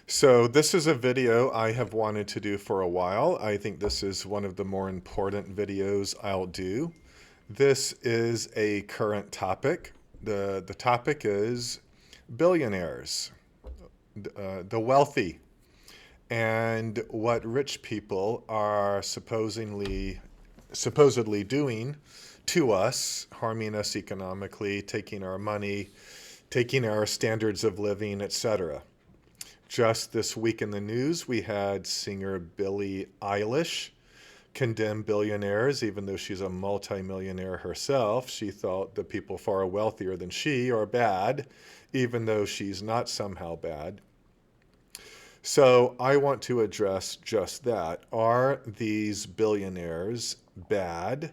So this is a video I have wanted to do for a while. I think this is one of the more important videos I'll do. This is a current topic. The topic is billionaires, the wealthy, and what rich people are supposedly doing to us, harming us economically, taking our money, taking our standards of living, etc. Just this week in the news, we had singer Billie Eilish condemn billionaires, even though she's a multimillionaire herself. She thought the people far wealthier than she are bad, even though she's not somehow bad. So I want to address just that. Are these billionaires bad?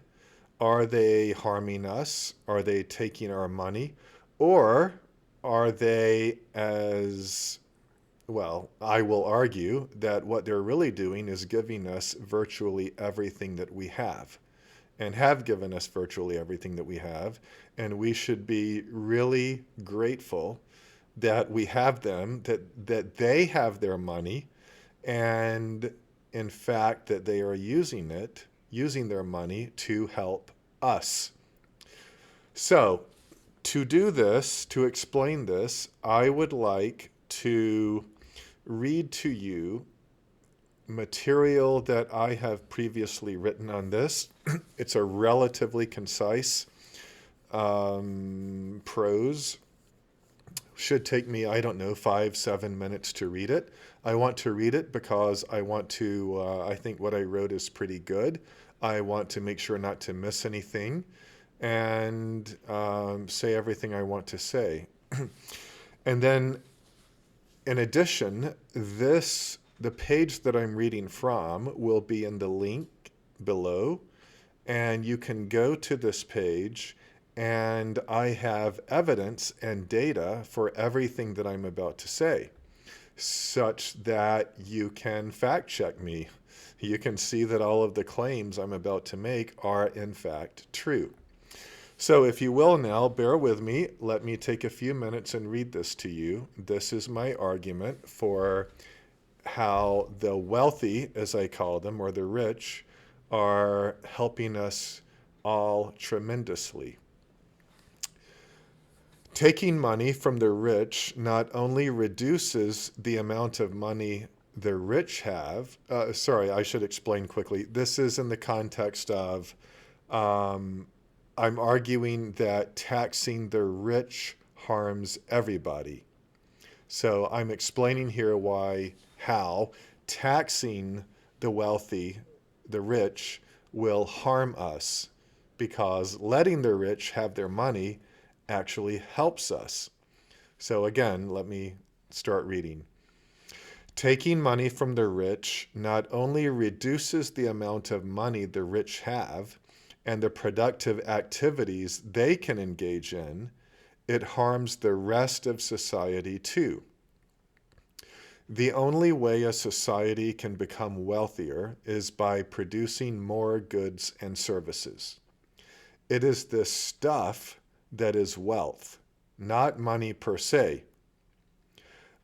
Are they harming us? Are they taking our money? Or are they, as well, I will argue that what they're really doing is giving us virtually everything that we have given us virtually everything that we have. And we should be really grateful that we have them, that they have their money, and in fact, that they are using their money to help us. So, to do this, to explain this, I would like to read to you material that I have previously written on this. It's a relatively concise prose. Should take me, I don't know, 5, 7 minutes to read it. I want to read it because I think what I wrote is pretty good. I want to make sure not to miss anything and say everything I want to say. And then in addition, the page that I'm reading from will be in the link below, and you can go to this page, and I have evidence and data for everything that I'm about to say, such that you can fact check me. You can see that all of the claims I'm about to make are in fact true. So if you will now, bear with me. Let me take a few minutes and read this to you. This is my argument for how the wealthy, as I call them, or the rich, are helping us all tremendously. Taking money from the rich not only reduces the amount of money the rich have, sorry, I should explain quickly. This is in the context of um, I'm arguing that taxing the rich harms everybody. So I'm explaining here how taxing the wealthy, the rich, will harm us because letting the rich have their money actually helps us. So again, let me start reading. Taking money from the rich not only reduces the amount of money the rich have and the productive activities they can engage in, it harms the rest of society too. The only way a society can become wealthier is by producing more goods and services. It is the stuff that is wealth, not money per se.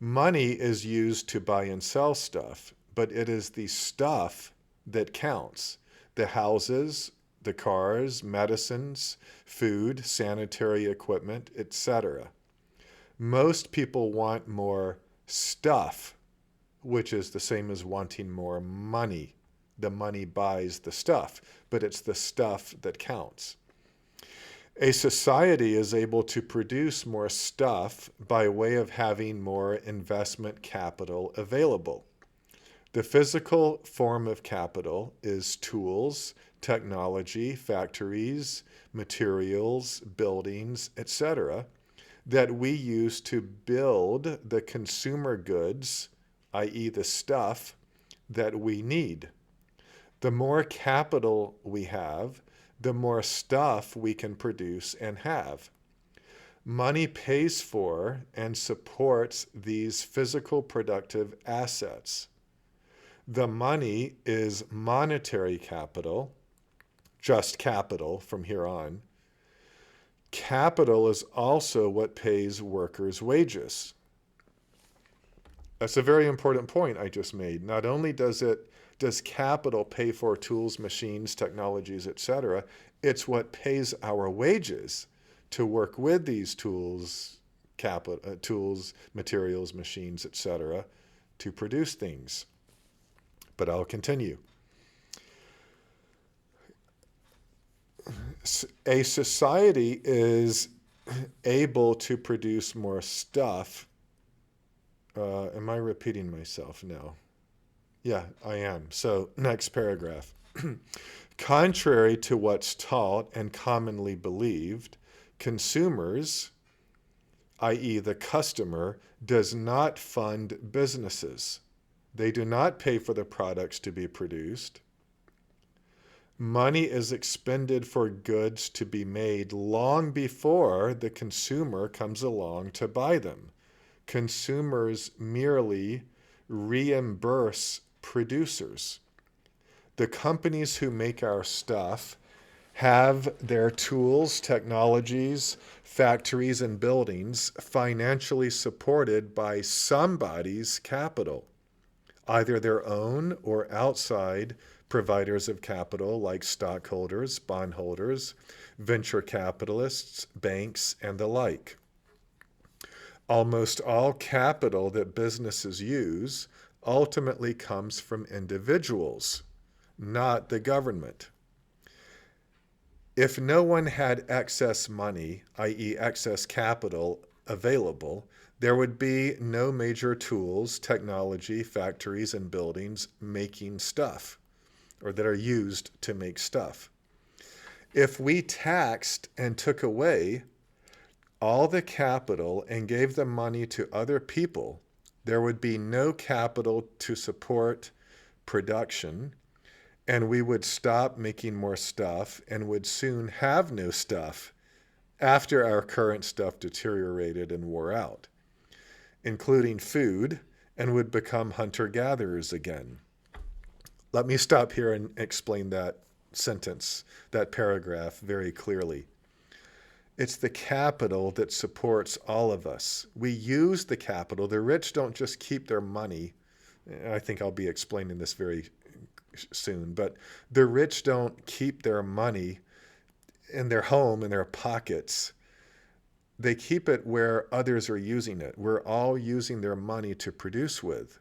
Money is used to buy and sell stuff, but it is the stuff that counts. The houses, the cars, medicines, food, sanitary equipment, etc. Most people want more stuff, which is the same as wanting more money. The money buys the stuff, but it's the stuff that counts. A society is able to produce more stuff by way of having more investment capital available. The physical form of capital is tools, technology, factories, materials, buildings, etc., that we use to build the consumer goods, i.e., the stuff that we need. The more capital we have, the more stuff we can produce and have. Money pays for and supports these physical productive assets. The money is monetary capital, just capital from here on. Capital is also what pays workers' wages. That's a very important point I just made. Not only does capital pay for tools, machines, technologies, etc., it's what pays our wages to work with these tools, tools, materials, machines, etc., to produce things. But I'll continue. A society is able to produce more stuff. Am I repeating myself? No. Yeah, I am. So, next paragraph. Contrary to what's taught and commonly believed, consumers, i.e., the customer, does not fund businesses. They do not pay for the products to be produced. Money is expended for goods to be made long before the consumer comes along to buy them. Consumers merely reimburse producers. The companies who make our stuff have their tools, technologies, factories, and buildings financially supported by somebody's capital, either their own or outside providers of capital like stockholders, bondholders, venture capitalists, banks, and the like. Almost all capital that businesses use ultimately comes from individuals, not the government. If no one had excess money, i.e., excess capital available, there would be no major tools, technology, factories, and buildings making stuff, or that are used to make stuff. If we taxed and took away all the capital and gave the money to other people, there would be no capital to support production, and we would stop making more stuff and would soon have no stuff after our current stuff deteriorated and wore out, including food, and would become hunter-gatherers again. Let me stop here and explain that sentence, that paragraph, very clearly. It's the capital that supports all of us. We use the capital. The rich don't just keep their money. I think I'll be explaining this very soon, but the rich don't keep their money in their home, in their pockets. They keep it where others are using it. We're all using their money to produce with.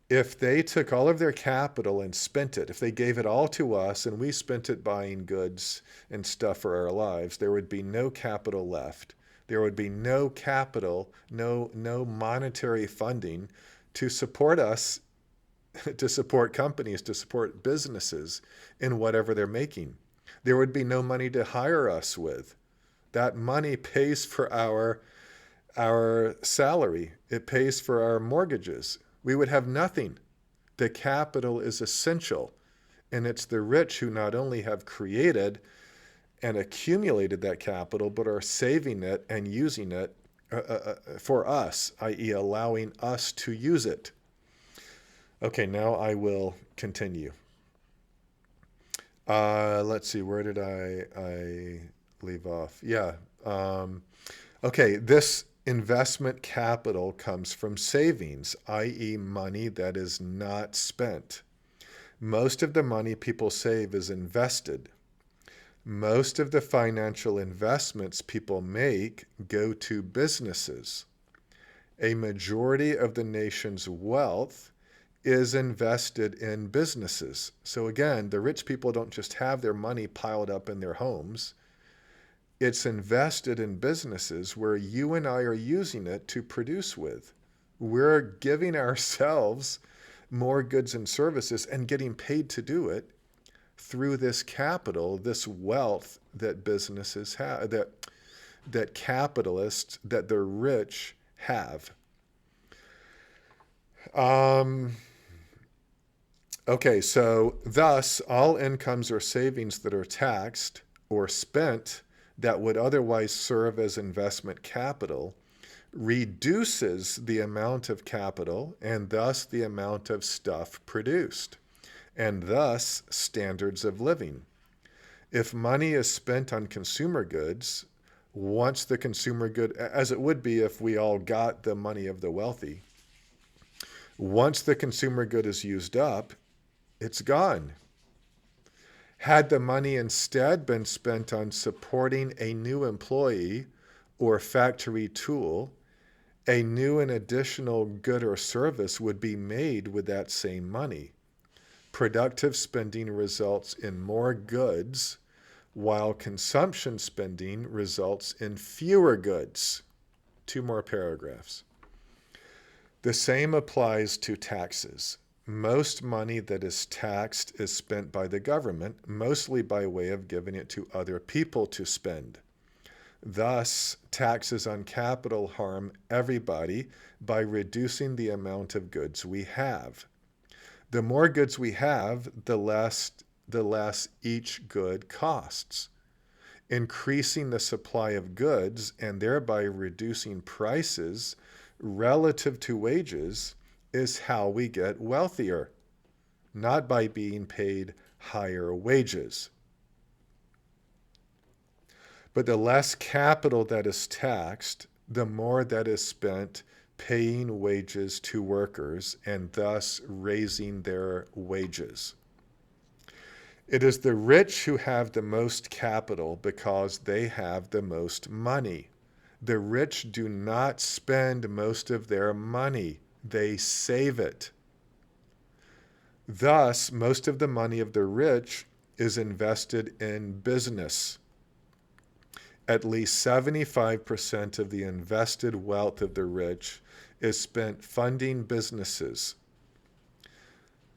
If they took all of their capital and spent it, if they gave it all to us and we spent it buying goods and stuff for our lives, there would be no capital left. There would be no capital, no monetary funding to support us, to support companies, to support businesses in whatever they're making. There would be no money to hire us with. That money pays for our salary. It pays for our mortgages. We would have nothing. The capital is essential, and it's the rich who not only have created and accumulated that capital, but are saving it and using it for us, i.e., allowing us to use it. Okay, now I will continue. Let's see, where did I leave off? Yeah. Okay, this investment capital comes from savings, i.e., money that is not spent. Most of the money people save is invested. Most of the financial investments people make go to businesses. A majority of the nation's wealth is invested in businesses. So again, the rich people don't just have their money piled up in their homes. It's invested in businesses where you and I are using it to produce with. We're giving ourselves more goods and services and getting paid to do it through this capital, this wealth that businesses have, that capitalists, that the rich have. Okay, so thus all incomes or savings that are taxed or spent that would otherwise serve as investment capital reduces the amount of capital and thus the amount of stuff produced, and thus standards of living. If money is spent on consumer goods, once the consumer good, as it would be if we all got the money of the wealthy, Once the consumer good is used up, it's gone. Had the money instead been spent on supporting a new employee or factory tool, a new and additional good or service would be made with that same money. Productive spending results in more goods, while consumption spending results in fewer goods. Two more paragraphs. The same applies to taxes. Most money that is taxed is spent by the government, mostly by way of giving it to other people to spend. Thus, taxes on capital harm everybody by reducing the amount of goods we have. The more goods we have, the less each good costs. Increasing the supply of goods and thereby reducing prices relative to wages is how we get wealthier, not by being paid higher wages. But the less capital that is taxed, the more that is spent paying wages to workers and thus raising their wages. It is the rich who have the most capital because they have the most money. The rich do not spend most of their money. They save it. Thus, most of the money of the rich is invested in business. At least 75% of the invested wealth of the rich is spent funding businesses.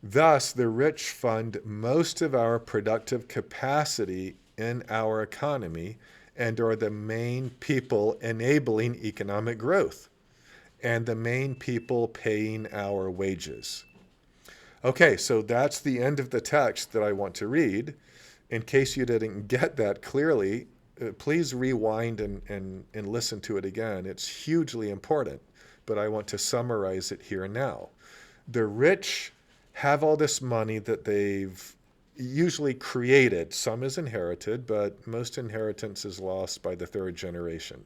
Thus, the rich fund most of our productive capacity in our economy and are the main people enabling economic growth and the main people paying our wages. Okay, so that's the end of the text that I want to read. In case you didn't get that clearly, please rewind and listen to it again. It's hugely important, but I want to summarize it here now. The rich have all this money that they've usually created. Some is inherited, but most inheritance is lost by the third generation.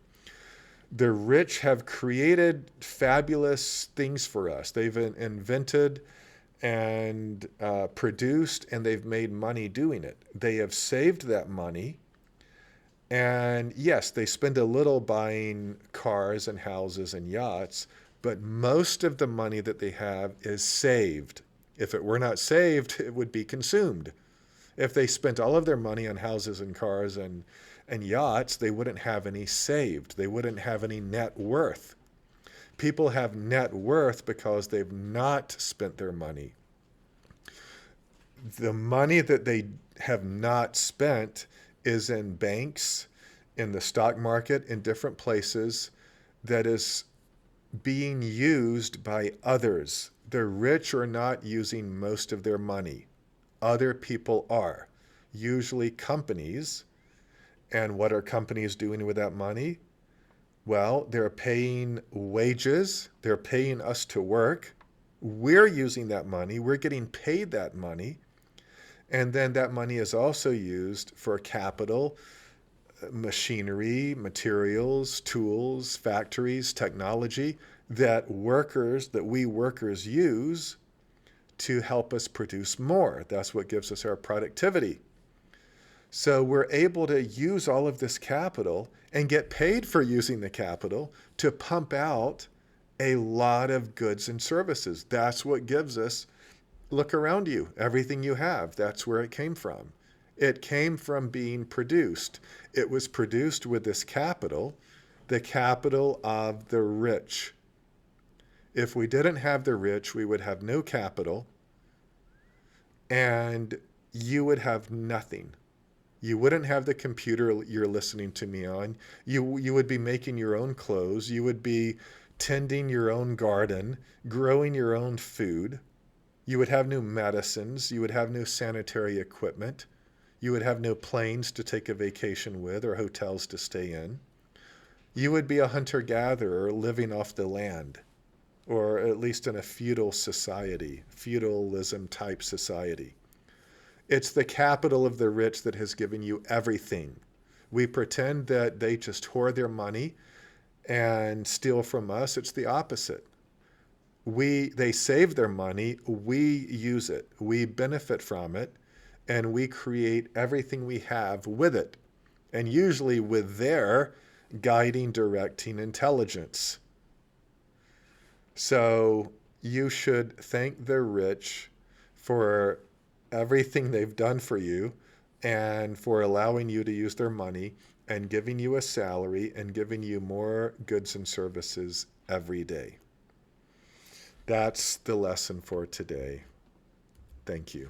The rich have created fabulous things for us. They've invented and produced, and they've made money doing it. They have saved that money. And yes, they spend a little buying cars and houses and yachts, but most of the money that they have is saved. If it were not saved, it would be consumed. If they spent all of their money on houses and cars and yachts, they wouldn't have any saved. They wouldn't have any net worth. People have net worth because they've not spent their money. The money that they have not spent is in banks, in the stock market, in different places that is being used by others. The rich are not using most of their money. Other people are, usually companies. And what are companies doing with that money? Well, they're paying wages. They're paying us to work. We're using that money. We're getting paid that money. And then that money is also used for capital, machinery, materials, tools, factories, technology that we workers use to help us produce more. That's what gives us our productivity. So we're able to use all of this capital and get paid for using the capital to pump out a lot of goods and services. That's what gives us, look around you, everything you have, that's where it came from. It came from being produced. It was produced with this capital, the capital of the rich. If we didn't have the rich, we would have no capital, and you would have nothing. You wouldn't have the computer you're listening to me on. You would be making your own clothes. You would be tending your own garden, growing your own food. You would have no medicines. You would have no sanitary equipment. You would have no planes to take a vacation with or hotels to stay in. You would be a hunter-gatherer living off the land, or at least in a feudal society, feudalism type society. It's the capital of the rich that has given you everything. We pretend that they just hoard their money and steal from us. It's the opposite. They save their money, we use it, we benefit from it, and we create everything we have with it, and usually with their guiding, directing intelligence. So you should thank the rich for everything they've done for you and for allowing you to use their money and giving you a salary and giving you more goods and services every day. That's the lesson for today. Thank you.